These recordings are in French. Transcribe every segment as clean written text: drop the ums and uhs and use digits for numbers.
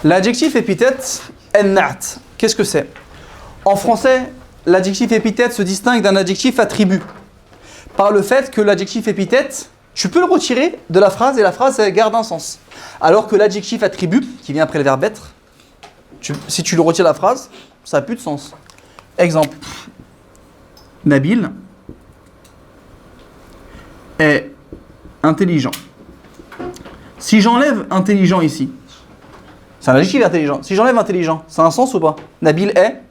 L'adjectif épithète, en-na'at, qu'est-ce que c'est? En français, l'adjectif épithète se distingue d'un adjectif attribut par le fait que l'adjectif épithète, tu peux le retirer de la phrase et la phrase elle garde un sens. Alors que l'adjectif attribut, qui vient après le verbe être, si tu le retires de la phrase, ça n'a plus de sens. Exemple, Nabil est intelligent. Si j'enlève intelligent ici, c'est un adjectif intelligent. Si j'enlève intelligent, ça a un sens ou pas? Nabil est,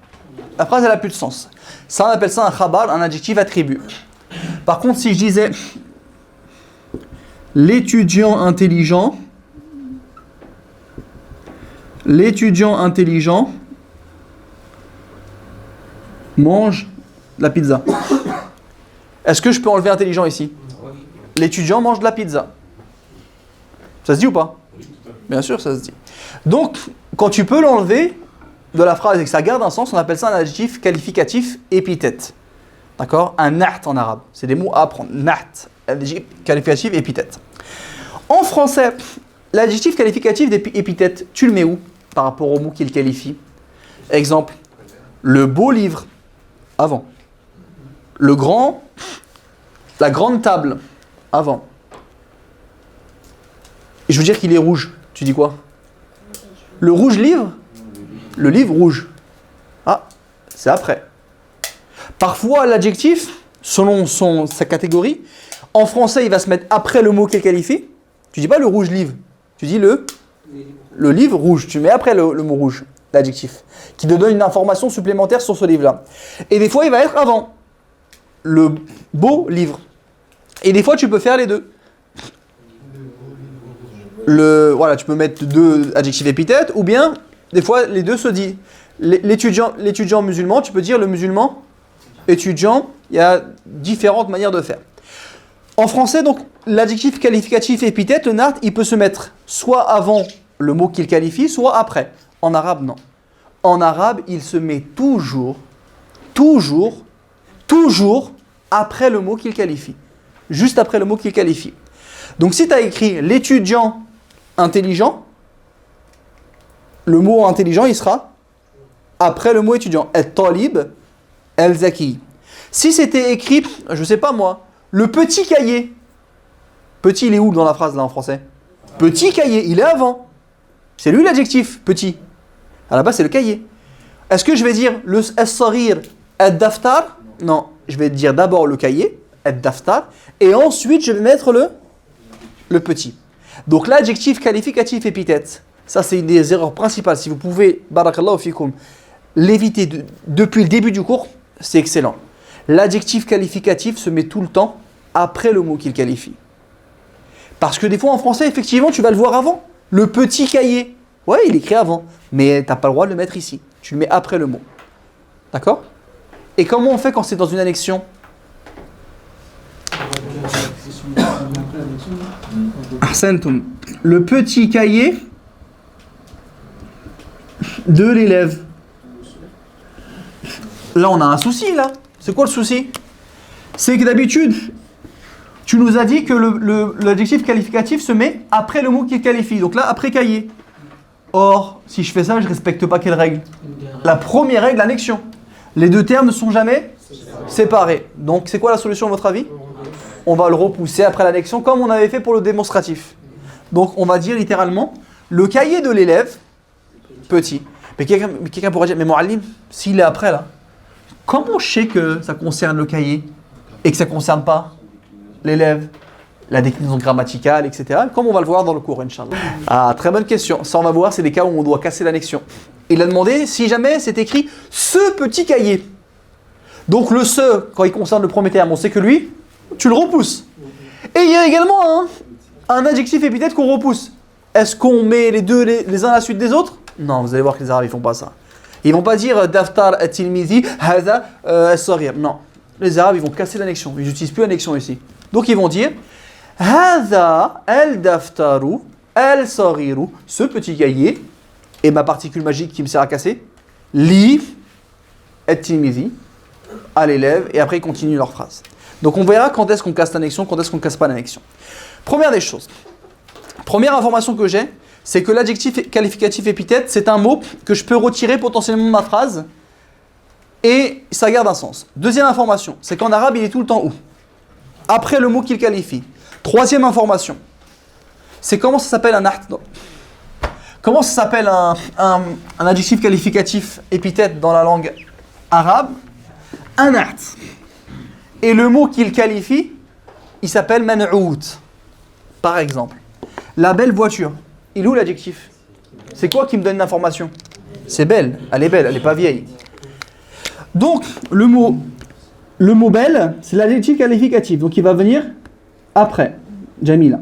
la phrase elle n'a plus de sens. Ça on appelle ça un khabar, un adjectif attribut. Par contre, si je disais l'étudiant intelligent mange la pizza. Est-ce que je peux enlever intelligent ici? L'étudiant mange de la pizza. Ça se dit ou pas? Bien sûr, ça se dit. Donc, quand tu peux l'enlever de la phrase et que ça garde un sens, on appelle ça un adjectif qualificatif épithète. D'accord? Un na'at en arabe. C'est des mots à apprendre. Na'at, adjectif qualificatif épithète. En français, l'adjectif qualificatif d'épithète, tu le mets où par rapport au mot qu'il qualifie? Exemple, le beau livre, avant. La grande table, avant. Et je veux dire qu'il est rouge. Tu dis quoi? Le rouge livre? Le livre rouge. Ah, c'est après. Parfois, l'adjectif, selon sa catégorie, en français, il va se mettre après le mot qu'il qualifie. Tu dis pas le rouge livre. Tu dis le livre rouge. Tu mets après le mot rouge, l'adjectif, qui te donne une information supplémentaire sur ce livre-là. Et des fois, il va être avant. Le beau livre. Et des fois, tu peux faire les deux. Voilà, tu peux mettre deux adjectifs épithètes, ou bien, des fois, les deux se disent. L'étudiant musulman, tu peux dire le musulman étudiant. Il y a différentes manières de faire. En français, donc, l'adjectif qualificatif épithète, le na'at, il peut se mettre soit avant le mot qu'il qualifie, soit après. En arabe, non. En arabe, il se met toujours après le mot qu'il qualifie. Juste après le mot qu'il qualifie. Donc, si tu as écrit l'étudiant intelligent, le mot intelligent, il sera après le mot étudiant. El-talib, el-zaki. Si c'était écrit, je sais pas moi, le petit cahier. Petit, il est où dans la phrase là en français? Petit cahier, il est avant. C'est lui l'adjectif, petit. À la base, c'est le cahier. Est-ce que je vais dire le as-saghir, ad-daftar? Non, je vais dire d'abord le cahier, ad-daftar, et ensuite je vais mettre le petit. Donc l'adjectif qualificatif épithète, ça c'est une des erreurs principales. Si vous pouvez, barakallahu fikoum, l'éviter depuis le début du cours, c'est excellent. L'adjectif qualificatif se met tout le temps après le mot qu'il qualifie. Parce que des fois en français, effectivement, tu vas le voir avant. Le petit cahier, ouais, il est écrit avant, mais tu n'as pas le droit de le mettre ici. Tu le mets après le mot. D'accord? Et comment on fait quand c'est dans une annexion? Ahsantum. Le petit cahier de l'élève. Là, on a un souci, là. C'est quoi le souci? C'est que d'habitude, tu nous as dit que l'adjectif qualificatif se met après le mot qui qualifie. Donc là, après cahier. Or, si je fais ça, je ne respecte pas quelle règle? La première règle, l'annexion. Les deux termes ne sont jamais séparés. Donc, c'est quoi la solution à votre avis? On va le repousser après l'annexion comme on avait fait pour le démonstratif. Donc, on va dire littéralement le cahier de l'élève, petit. Mais quelqu'un pourrait dire, mais Mouallim, s'il est après là, comment je sais que ça concerne le cahier et que ça ne concerne pas l'élève, la déclinaison grammaticale, etc. Comme on va le voir dans le cours, Inch'Allah. Ah, très bonne question. Ça, on va voir, c'est des cas où on doit casser l'annexion. Il a demandé si jamais c'est écrit « ce petit cahier ». Donc le « ce », quand il concerne le premier terme, on sait que lui, tu le repousses. Et il y a également un adjectif épithète qu'on repousse. Est-ce qu'on met les deux les uns à la suite des autres? Non, vous allez voir que les Arabes ne font pas ça. Ils ne vont pas dire « daftar at-tilmizi, haza as-saghir ». Non, les Arabes, ils vont casser l'annexion. Ils n'utilisent plus l'annexion ici. Donc ils vont dire « haza al-daftaru al-saghiru ». Ce petit cahier, et ma particule magique qui me sert à casser, li at-tilmizi, à l'élève, et après ils continuent leur phrase. Donc on verra quand est-ce qu'on casse l'annexion, quand est-ce qu'on ne casse pas l'annexion. Première des choses. Première information que j'ai, c'est que l'adjectif qualificatif épithète, c'est un mot que je peux retirer potentiellement de ma phrase et ça garde un sens. Deuxième information, c'est qu'en arabe, il est tout le temps où? Après le mot qu'il qualifie. Troisième information, c'est comment ça s'appelle un art. Comment ça s'appelle un adjectif qualificatif épithète dans la langue arabe? Un art. Et le mot qu'il qualifie, il s'appelle man'out. Par exemple, la belle voiture. Il est où l'adjectif? C'est quoi qui me donne l'information? C'est belle, elle est pas vieille. Donc, le mot belle, c'est l'adjectif qualificatif. Donc, il va venir après. Jamila.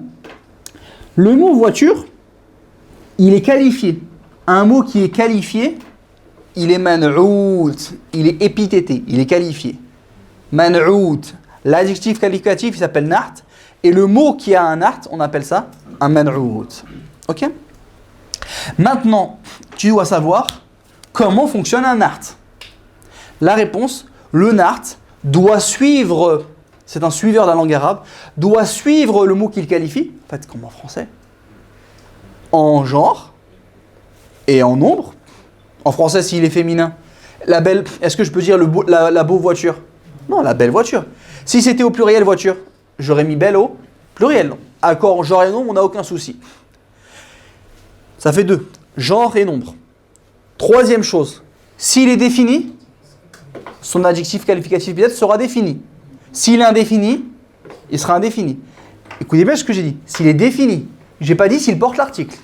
Le mot voiture, il est qualifié. Un mot qui est qualifié, il est man'out. Il est épithété, il est qualifié. Man'out. L'adjectif qualificatif, il s'appelle na'at. Et le mot qui a un na'at, on appelle ça un man'out. Ok? Maintenant, tu dois savoir comment fonctionne un na'at. La réponse, le na'at doit suivre, c'est un suiveur de la langue arabe, doit suivre le mot qu'il qualifie, en fait comme en français, en genre et en nombre. En français, s'il est féminin, la belle, est-ce que je peux dire la beau voiture? Non, la belle voiture. Si c'était au pluriel voiture, j'aurais mis belle au pluriel. Accord, genre et nombre, on n'a aucun souci. Ça fait 2. Genre et nombre. Troisième chose, s'il est défini, son adjectif qualificatif peut-être sera défini. S'il est indéfini, il sera indéfini. Écoutez bien ce que j'ai dit. S'il est défini, je n'ai pas dit s'il porte l'article.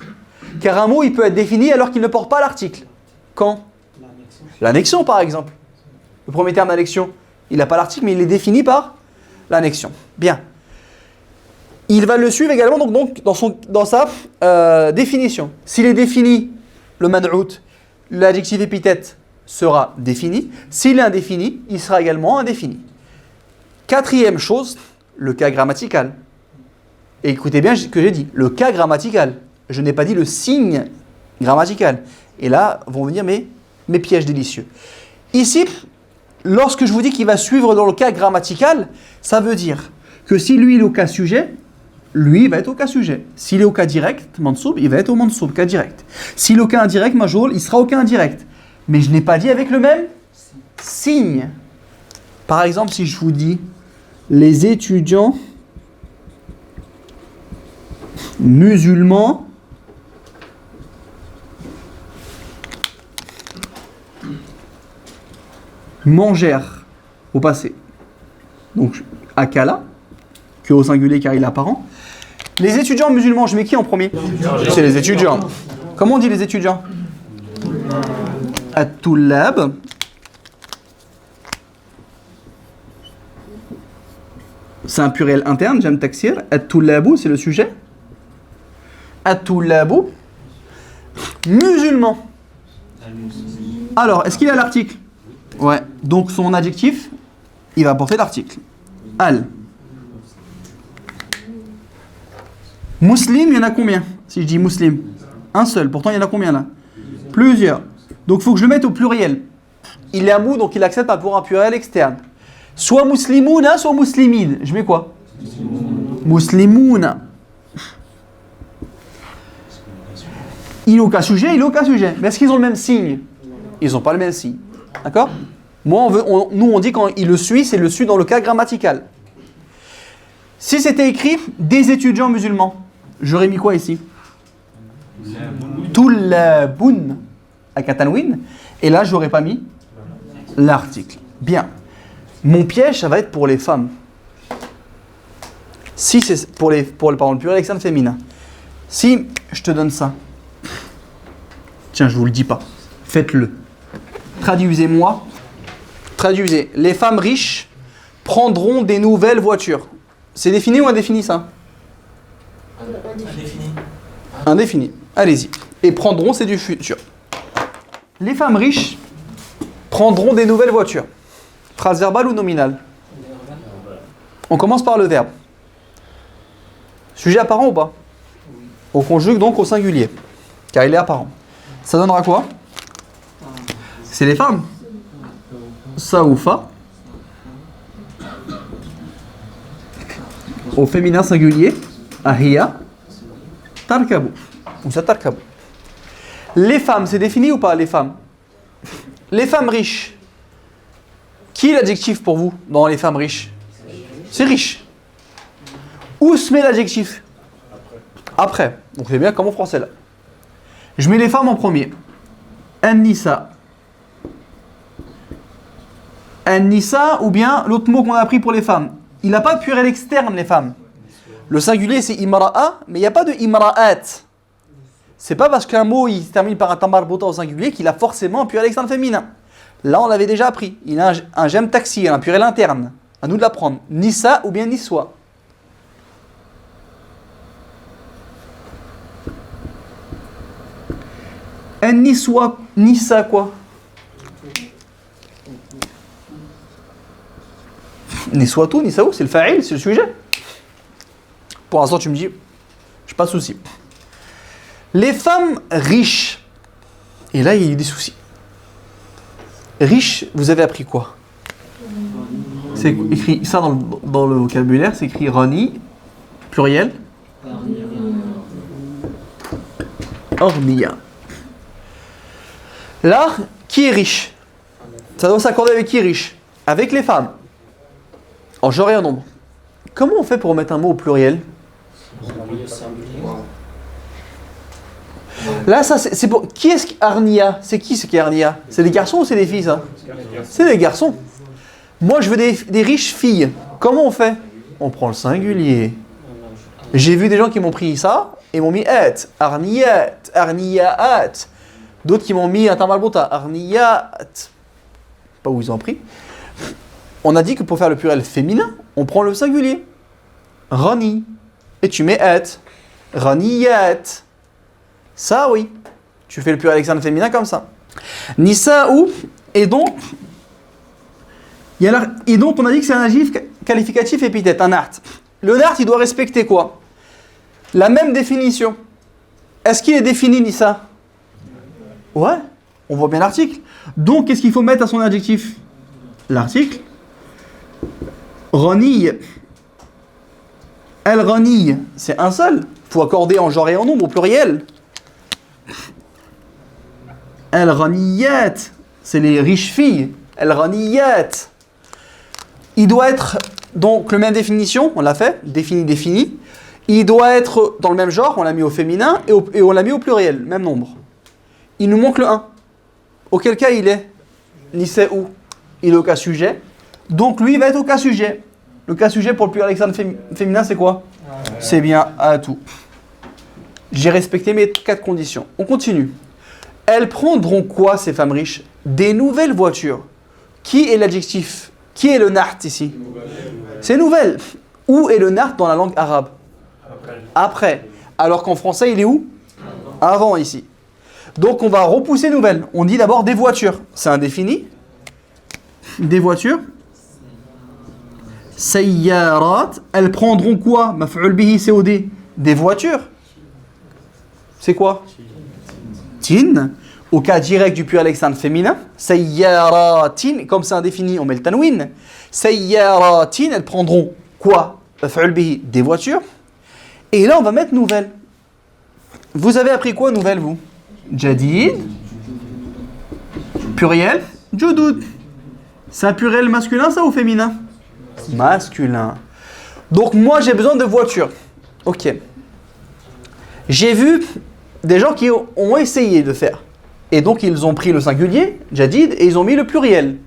Car un mot, il peut être défini alors qu'il ne porte pas l'article. Quand? L'annexion, par exemple. Le premier terme d'annexion, il n'a pas l'article, mais il est défini par l'annexion. Bien. Il va le suivre également donc dans sa définition. S'il est défini, le man'out, l'adjectif épithète sera défini. S'il est indéfini, il sera également indéfini. Quatrième chose, le cas grammatical. Et écoutez bien ce que j'ai dit, le cas grammatical. Je n'ai pas dit le signe grammatical. Et là vont venir mes pièges délicieux. Ici, lorsque je vous dis qu'il va suivre dans le cas grammatical, ça veut dire que si lui il est au cas sujet, lui il va être au cas sujet. S'il est au cas direct, mansoub, il va être au mansoub, cas direct. S'il est au cas indirect, majoul, il sera au cas indirect. Mais je n'ai pas dit avec le même signe. Par exemple, si je vous dis les étudiants musulmans mangèrent au passé. Donc, akala, que au singulier car il est apparent. Les étudiants musulmans, je mets qui en premier? C'est les étudiants. Comment on dit les étudiants? At-tullab. C'est un pluriel interne, j'aime taksir. At-tullabu, c'est le sujet. At-tullabu. Musulman. Alors, est-ce qu'il a l'article? Ouais. Donc, son adjectif, il va porter l'article. Al. Muslim, il y en a combien? Si je dis muslim. Un seul. Pourtant, il y en a combien là? Plusieurs. Donc, il faut que je le mette au pluriel. Il est amou, donc il accepte pour un pluriel externe. Soit muslimouna, soit muslimine. Je mets quoi? Muslimouna. Il est au cas sujet, il est au cas sujet. Mais est-ce qu'ils ont le même signe? Ils n'ont pas le même signe. D'accord? Moi, nous, on dit quand il le suit, c'est le suit dans le cas grammatical. Si c'était écrit des étudiants musulmans, j'aurais mis quoi ici? Tullabun à katanwin. Et là, j'aurais pas mis l'article. Bien. Mon piège, ça va être pour les femmes. Si c'est pour le pluriel externe féminin. Si je te donne ça. Tiens, je vous le dis pas. Faites-le. Traduisez-moi. Traduisez. Les femmes riches prendront des nouvelles voitures. C'est défini ou indéfini ça? Indéfini. Indéfini. Allez-y. Et prendront, c'est du futur. Les femmes riches prendront des nouvelles voitures. Phrase verbale ou nominale? On commence par le verbe. Sujet apparent ou pas? On conjugue donc au singulier, car il est apparent. Ça donnera quoi? C'est les femmes. Saoufa. Au féminin singulier, Ahia. Tarkabu. وستركب. Les femmes, c'est défini ou pas les femmes? Les femmes riches. Qui est l'adjectif pour vous dans les femmes riches? C'est riche. Où se met l'adjectif? Après. Donc c'est bien comme en français là. Je mets les femmes en premier. An-nisa. An-nisa ou bien l'autre mot qu'on a appris pour les femmes. Il n'a pas de pluriel externe les femmes. Le singulier c'est imra'a, mais il n'y a pas de imra'at. C'est pas parce qu'un mot il se termine par un tamarbota au singulier qu'il a forcément un pluriel externe féminin. Là on l'avait déjà appris. Il a un jem taxi, un pluriel interne. À nous de l'apprendre. Nisa ou bien niswa. Un niswa, nisa quoi? Niswa tout, nisa où? C'est le fa'il, c'est le sujet. Pour l'instant tu me dis, j'ai pas de souci. Les femmes riches. Et là il y a des soucis. Riche, vous avez appris quoi? C'est écrit ça dans le vocabulaire, c'est écrit rani, pluriel. Orniya. Là, qui est riche? Ça doit s'accorder avec qui est riche? Avec les femmes. En genre et en nombre. Comment on fait pour mettre un mot au pluriel? Là, ça c'est pour. Qui est-ce Arnia? C'est qui ce qui est Arnia? C'est des garçons ou c'est des filles ça? C'est des garçons. Moi je veux des riches filles. Comment on fait? On prend le singulier. J'ai vu des gens qui m'ont pris ça et m'ont mis et, Arniyat, Arniyaat. D'autres qui m'ont mis un tamalbota, Arniyat. Pas où ils ont pris. On a dit que pour faire le pluriel féminin, on prend le singulier. Rani. Et tu mets et. Raniyat. Ça, oui. Tu fais le pluriel externe féminin comme ça. Nisa'u. Et donc, on a dit que c'est un adjectif qualificatif épithète, un art. Le art, il doit respecter quoi? La même définition. Est-ce qu'il est défini, Nisa? Ouais. On voit bien l'article. Donc, qu'est-ce qu'il faut mettre à son adjectif? L'article. Rani. El Rani, c'est un seul. Il faut accorder en genre et en nombre, au pluriel. El-Raniyat, c'est les riches filles. El-Raniyat. Il doit être, donc, la même définition, on l'a fait, défini. Il doit être dans le même genre, on l'a mis au féminin, et on l'a mis au pluriel, même nombre. Il nous manque le 1. Auquel cas il est? Nisa'u. Il est au cas sujet. Donc lui, il va être au cas sujet. Le cas sujet pour le pluriel externe féminin, c'est quoi? C'est bien Atu. J'ai respecté mes 4 conditions. On continue. Elles prendront quoi, ces femmes riches? Des nouvelles voitures. Qui est l'adjectif? Qui est le nart ici? C'est nouvelle. Où est le nart dans la langue arabe? Après. Alors qu'en français, il est où? Avant ici. Donc on va repousser nouvelle. On dit d'abord des voitures. C'est indéfini. Des voitures. Sayyarat. Elles prendront quoi? Maf'ul bihi COD. Des voitures. C'est quoi? Tin. Au cas direct du pluriel externe féminin. Sayyaratin. Comme c'est indéfini, on met le tanwin. Sayyaratin. Elles prendront quoi? Maf'ul bihi. Des voitures. Et là, on va mettre nouvelle. Vous avez appris quoi, nouvelle, vous? Jadid. Pluriel. Judud. C'est un pluriel masculin, ça, ou féminin? Masculin. Donc, moi, j'ai besoin de voiture. Ok. J'ai vu des gens qui ont essayé de faire. Et donc, ils ont pris le singulier, Jadid, et ils ont mis le pluriel.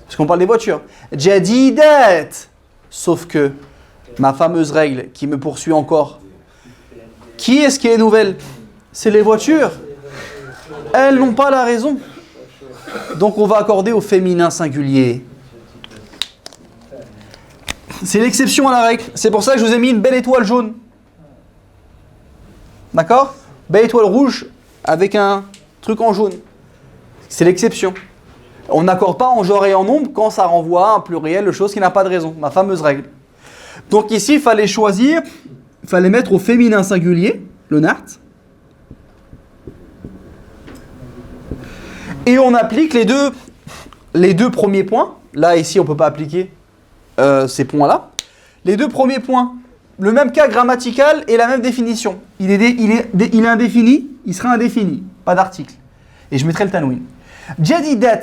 Parce qu'on parle des voitures. Jadidat. Sauf que, ma fameuse règle qui me poursuit encore. Qui est-ce qui est nouvelle? C'est les voitures. Elles n'ont pas la raison. Donc on va accorder au féminin singulier. C'est l'exception à la règle. C'est pour ça que je vous ai mis une belle étoile jaune. D'accord? Belle étoile rouge avec un truc en jaune. C'est l'exception. On n'accorde pas en genre et en nombre quand ça renvoie à un pluriel, de chose qui n'a pas de raison. Ma fameuse règle. Donc ici, il fallait choisir, il fallait mettre au féminin singulier, le nart. Et on applique les deux premiers points. Là, ici, on ne peut pas appliquer ces points-là. Les deux premiers points le même cas grammatical et la même définition. Il est indéfini, il sera indéfini, pas d'article. Et je mettrai le tanwin. Jadidat,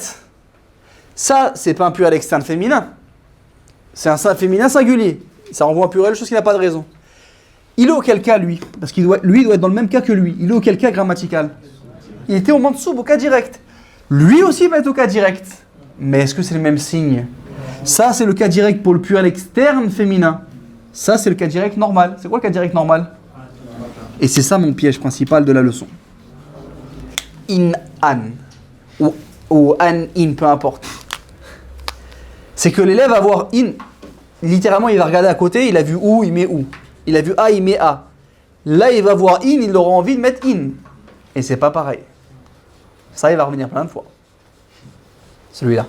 ça, c'est pas un pluriel externe féminin. C'est un féminin singulier. Ça renvoie à un pluriel, chose qui n'a pas de raison. Il est auquel cas, lui? Parce qu'il doit être dans le même cas que lui. Il est auquel cas grammatical? Il était au mansoub, au cas direct. Lui aussi va être au cas direct. Mais est-ce que c'est le même signe? Ça, c'est le cas direct pour le pluriel externe féminin. Ça, c'est le cas direct normal. C'est quoi le cas direct normal? Et c'est ça mon piège principal de la leçon. In, an. Ou an, in, peu importe. C'est que l'élève va voir in. Littéralement, il va regarder à côté, il a vu ou, il met ou. Il a vu a, il met a. Là, il va voir in, il aura envie de mettre in. Et c'est pas pareil. Ça, il va revenir plein de fois. Celui-là.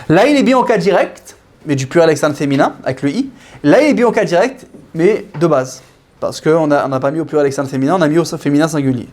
Là, il est bien au cas direct, mais du pluriel externe féminin, avec le i. Là, il est bien au cas direct, mais de base. Parce qu'on n'a pas mis au pluriel externe féminin, on a mis au féminin singulier.